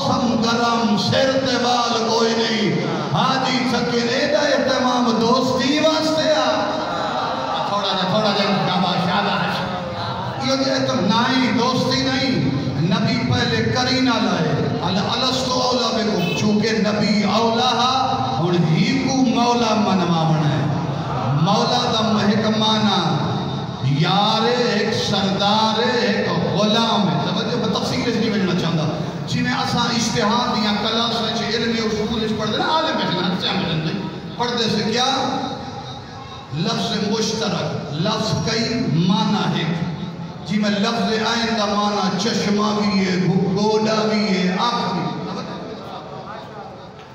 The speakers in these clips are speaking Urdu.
موسم گرم سر تے بال کوئی نہیں حاجی سکین ایڈا اہتمام دوستی واسطے تھوڑا جا شاباش یہ جو نہیں دوستی نہیں نبی پہلے کرینہ لائے الستو اولا بکم چونکہ نبی اولا اور ہی کو مولا منوا بنا ہے مولا دا محکمانہ یار ایک سردار ایک غلام ہے توجہ میں تفصیل اس نہیں بجنا چاہتا جنہیں اساں اشتہاد یا کلاس ہے علمی اصول اس پڑھ دینا عالم بجنا سے عملن نہیں پڑھ دے سے کیا لفظ مشترک لفظ کئی معنی ہے جی میں لفظ آئین کا معنی چشمہ بھی ہے گوڑا بھی ہے آنکھ بھی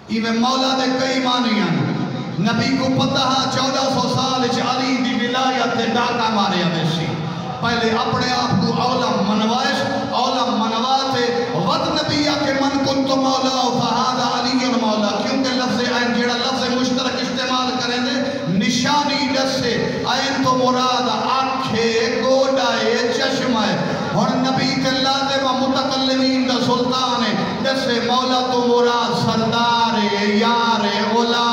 یہ میں مولا دے کئی معنی ہیں نبی کو پتہ 1400 سال علی دی ولایت ڈاکہ مارے ہمیشی پہلے اپنے آپ کو اولا منوائش اولا منواتے ود نبیہ کے من کن تو مولا فہادہ علی مولا کیونکہ لفظ آئین جیڑا لفظ مشترک استعمال کریں دے نشانی دسے آئین تو مراد آنکھے گوڑائے چشمہ ہے اور نبی کے لازم و متقلمین دا سلطان ہے جیسے مولا تو مراد سردار یار غلام